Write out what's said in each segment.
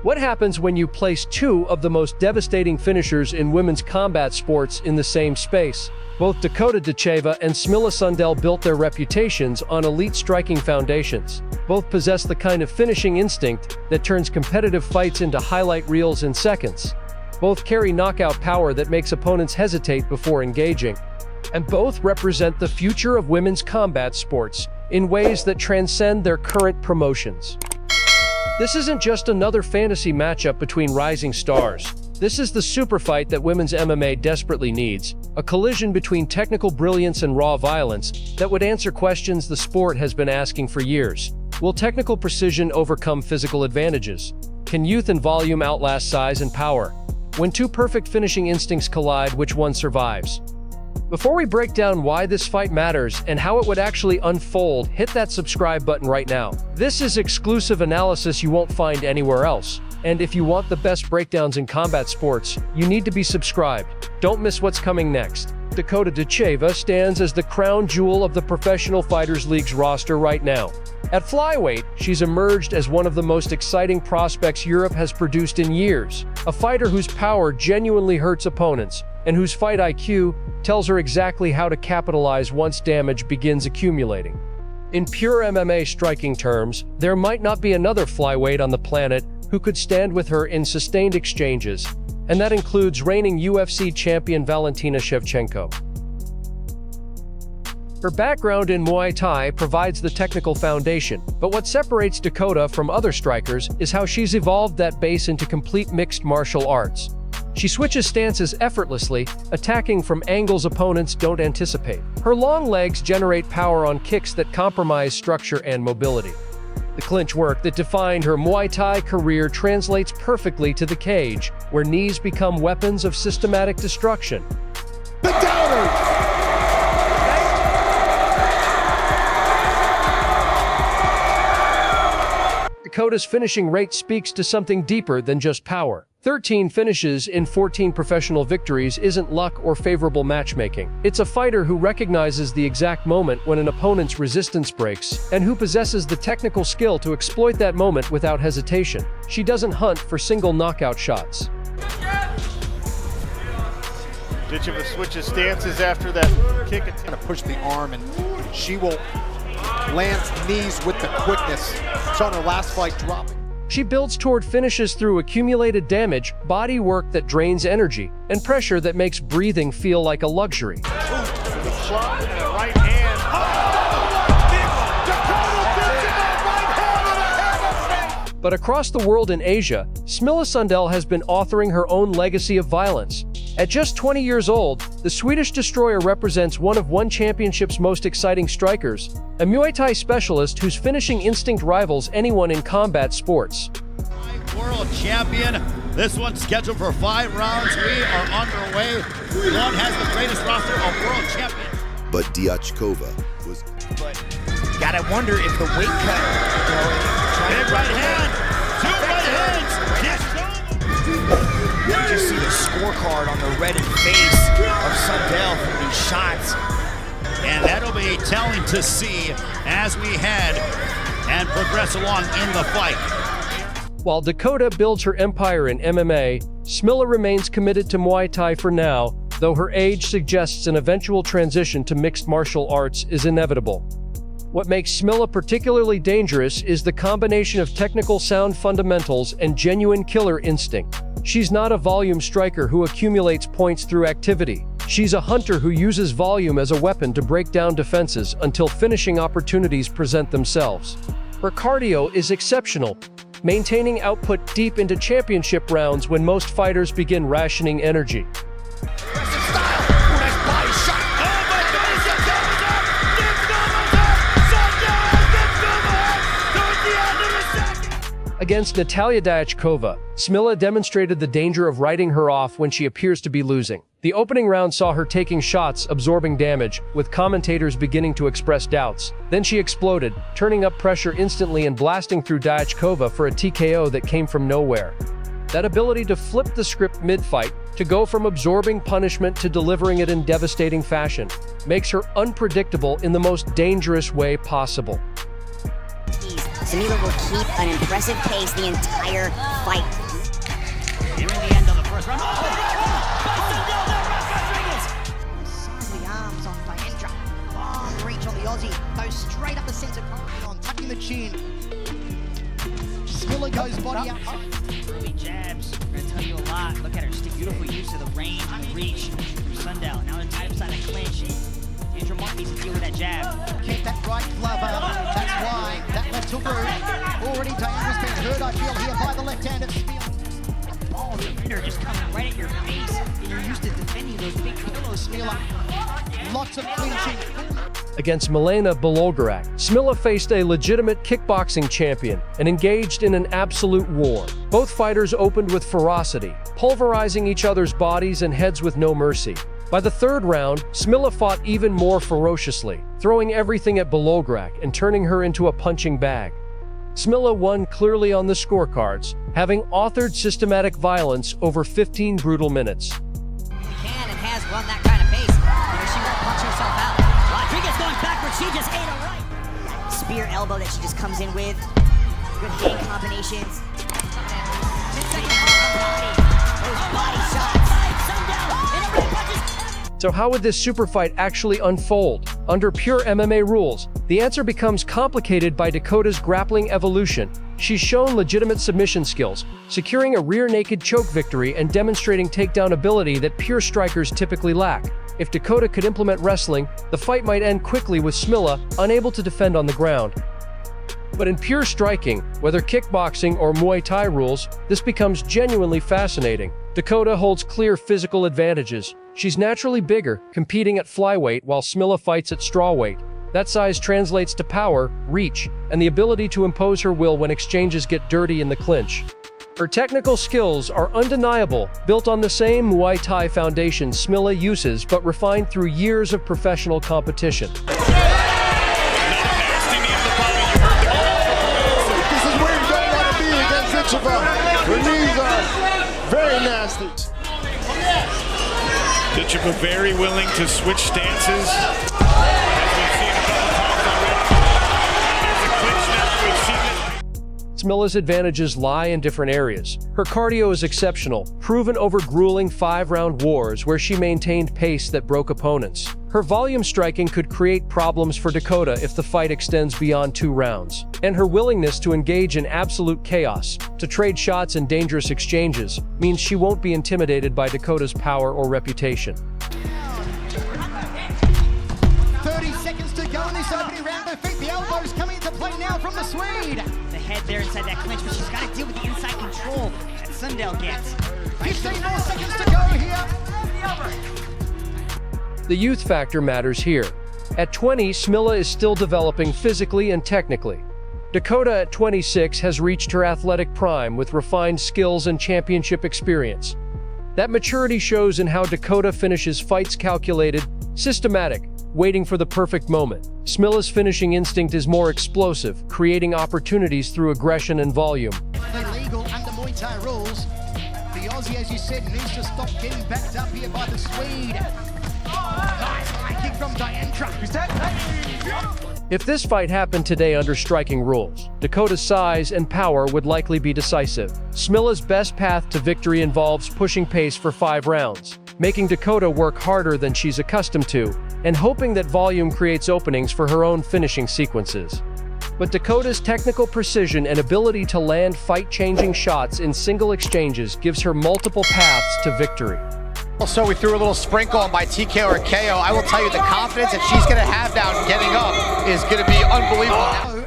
What happens when you place two of the most devastating finishers in women's combat sports in the same space? Both Dakota Ditcheva and Smilla Sundell built their reputations on elite striking foundations. Both possess the kind of finishing instinct that turns competitive fights into highlight reels in seconds. Both carry knockout power that makes opponents hesitate before engaging. And both represent the future of women's combat sports in ways that transcend their current promotions. This isn't just another fantasy matchup between rising stars. This is the super fight that women's MMA desperately needs, a collision between technical brilliance and raw violence that would answer questions the sport has been asking for years. Will technical precision overcome physical advantages? Can youth and volume outlast size and power? When two perfect finishing instincts collide, which one survives? Before we break down why this fight matters and how it would actually unfold, hit that subscribe button right now. This is exclusive analysis you won't find anywhere else. And if you want the best breakdowns in combat sports, you need to be subscribed. Don't miss what's coming next. Dakota Ditcheva stands as the crown jewel of the Professional Fighters League's roster right now. At flyweight, she's emerged as one of the most exciting prospects Europe has produced in years. A fighter whose power genuinely hurts opponents, and whose fight IQ tells her exactly how to capitalize once damage begins accumulating. In pure MMA striking terms, there might not be another flyweight on the planet who could stand with her in sustained exchanges, and that includes reigning UFC champion Valentina Shevchenko. Her background in Muay Thai provides the technical foundation, but what separates Dakota from other strikers is how she's evolved that base into complete mixed martial arts. She switches stances effortlessly, attacking from angles opponents don't anticipate. Her long legs generate power on kicks that compromise structure and mobility. The clinch work that defined her Muay Thai career translates perfectly to the cage, where knees become weapons of systematic destruction. The downer! Dakota's finishing rate speaks to something deeper than just power. 13 finishes in 14 professional victories isn't luck or favorable matchmaking. It's a fighter who recognizes the exact moment when an opponent's resistance breaks, and who possesses the technical skill to exploit that moment without hesitation. She doesn't hunt for single knockout shots. Ditcheva switches stances after that kick. It's going to push the arm, and she will land knees with the quickness. Saw in her last fight dropping. She builds toward finishes through accumulated damage, body work that drains energy, and pressure that makes breathing feel like a luxury. The club and a right hand. But across the world in Asia, Smilla Sundell has been authoring her own legacy of violence. At just 20 years old, the Swedish destroyer represents one of ONE Championship's most exciting strikers, a Muay Thai specialist whose finishing instinct rivals anyone in combat sports. World champion. This one's scheduled for 5 rounds. We are underway. One has the greatest roster of world champions. But Diachkova was... But gotta wonder if the weight cut, Big right hand. 2 right hands. you just see the scorecard on the reddened face of Sundell from these shots. And that'll be telling to see as we head and progress along in the fight. While Dakota builds her empire in MMA, Smilla remains committed to Muay Thai for now, though her age suggests an eventual transition to mixed martial arts is inevitable. What makes Smilla particularly dangerous is the combination of technical sound fundamentals and genuine killer instinct. She's not a volume striker who accumulates points through activity. She's a hunter who uses volume as a weapon to break down defenses until finishing opportunities present themselves. Her cardio is exceptional, maintaining output deep into championship rounds when most fighters begin rationing energy. Against Natalia Diachkova, Smilla demonstrated the danger of writing her off when she appears to be losing. The opening round saw her taking shots, absorbing damage, with commentators beginning to express doubts. Then she exploded, turning up pressure instantly and blasting through Diachkova for a TKO that came from nowhere. That ability to flip the script mid-fight, to go from absorbing punishment to delivering it in devastating fashion, makes her unpredictable in the most dangerous way possible. Smilla will keep an impressive pace the entire fight. Here in the end of the first round. Size of the arms on Diandra. Long reach on the Aussie. Goes straight up the center on tucking the chin. Smilla goes body up. Early jabs. I'm going to tell you a lot. Look at her. Stick beautiful use of the range and the reach from Sundell. Now the tight side of clinch. Andrew Mark needs to deal with that jab. Keep that right glove up. That's why that left hook route. Already Diandra's been hurt, I feel, here by the left-handed Smilla. Oh, the finger just coming right at your face. And you're used to defending those big pillows. Smilla. Lots of clinching. Against Milena Bologorek, Smilla faced a legitimate kickboxing champion and engaged in an absolute war. Both fighters opened with ferocity, pulverizing each other's bodies and heads with no mercy. By the third round, Smilla fought even more ferociously, throwing everything at Bologorek and turning her into a punching bag. Smilla won clearly on the scorecards, having authored systematic violence over 15 brutal minutes. She can and has run that kind of pace. She won't punch herself out. Rodriguez going backwards, she just ate a right. That spear elbow that she just comes in with. Good hand combinations. Those body shots. So how would this super fight actually unfold? Under pure MMA rules, the answer becomes complicated by Dakota's grappling evolution. She's shown legitimate submission skills, securing a rear naked choke victory and demonstrating takedown ability that pure strikers typically lack. If Dakota could implement wrestling, the fight might end quickly with Smilla unable to defend on the ground. But in pure striking, whether kickboxing or Muay Thai rules, this becomes genuinely fascinating. Dakota holds clear physical advantages. She's naturally bigger, competing at flyweight while Smilla fights at strawweight. That size translates to power, reach, and the ability to impose her will when exchanges get dirty in the clinch. Her technical skills are undeniable, built on the same Muay Thai foundation Smilla uses but refined through years of professional competition. This is where you don't want to be against Ditcheva. Her knees are very nasty. Ditcheva very willing to switch stances. As we've seen a couple times already. There's a clinch now. We've seen it. Smilla's advantages lie in different areas. Her cardio is exceptional, proven over grueling 5-round wars where she maintained pace that broke opponents. Her volume striking could create problems for Dakota if the fight extends beyond 2 rounds. And her willingness to engage in absolute chaos, to trade shots in dangerous exchanges, means she won't be intimidated by Dakota's power or reputation. 30 seconds to go in this opening round. Her feet, the elbows coming into play now from the Swede. The head there inside that clinch, but she's got to deal with the inside control that Sundell gets. 15 more seconds to go here. The youth factor matters here. At 20, Smilla is still developing physically and technically. Dakota at 26 has reached her athletic prime with refined skills and championship experience. That maturity shows in how Dakota finishes fights calculated, systematic, waiting for the perfect moment. Smilla's finishing instinct is more explosive, creating opportunities through aggression and volume. Illegal under Muay Thai rules. The Aussie, as you said, needs to stop getting backed up here by the Swede. Nice high kick from Diandra. If this fight happened today under striking rules, Dakota's size and power would likely be decisive. Smilla's best path to victory involves pushing pace for 5 rounds, making Dakota work harder than she's accustomed to, and hoping that volume creates openings for her own finishing sequences. But Dakota's technical precision and ability to land fight-changing shots in single exchanges gives her multiple paths to victory. Also, we threw a little sprinkle on by TKO or KO. I will tell you, the confidence that she's going to have down getting up is going to be unbelievable.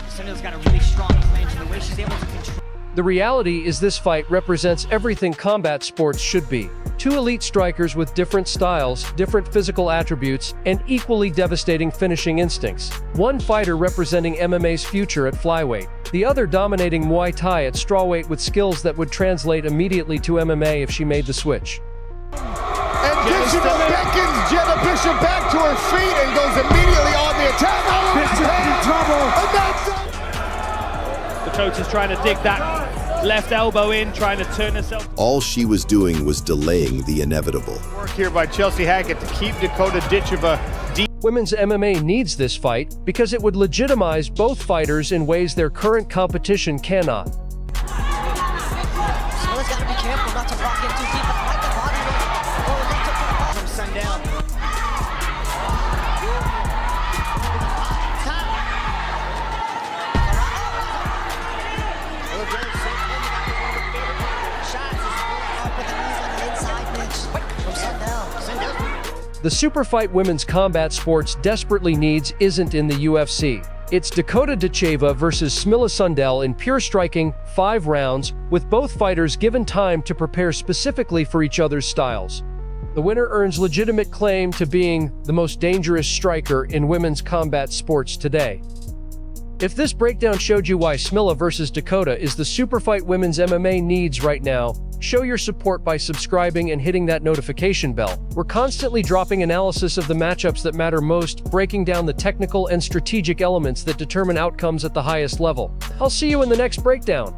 Sundell's got a really strong clinch, and the way she's able to control. The reality is this fight represents everything combat sports should be. 2 elite strikers with different styles, different physical attributes, and equally devastating finishing instincts. One fighter representing MMA's future at flyweight, the other dominating Muay Thai at strawweight with skills that would translate immediately to MMA if she made the switch. And Ditcheva beckons Jenna Bishop back to her feet and goes immediately on the attack. Bishop in trouble. Dakota's trying to dig that left elbow in, trying to turn herself. All she was doing was delaying the inevitable. Work here by Chelsea Hackett to keep Dakota Ditcheva deep. Women's MMA needs this fight because it would legitimize both fighters in ways their current competition cannot. Smilla's got to be careful not to rock in too deep. I like the body roll. Oh, that took from Sundell. The superfight women's combat sports desperately needs isn't in the UFC. It's Dakota Ditcheva versus Smilla Sundell in pure striking, 5 rounds, with both fighters given time to prepare specifically for each other's styles. The winner earns legitimate claim to being the most dangerous striker in women's combat sports today. If this breakdown showed you why Smilla versus Dakota is the superfight women's MMA needs right now, show your support by subscribing and hitting that notification bell. We're constantly dropping analysis of the matchups that matter most, breaking down the technical and strategic elements that determine outcomes at the highest level. I'll see you in the next breakdown.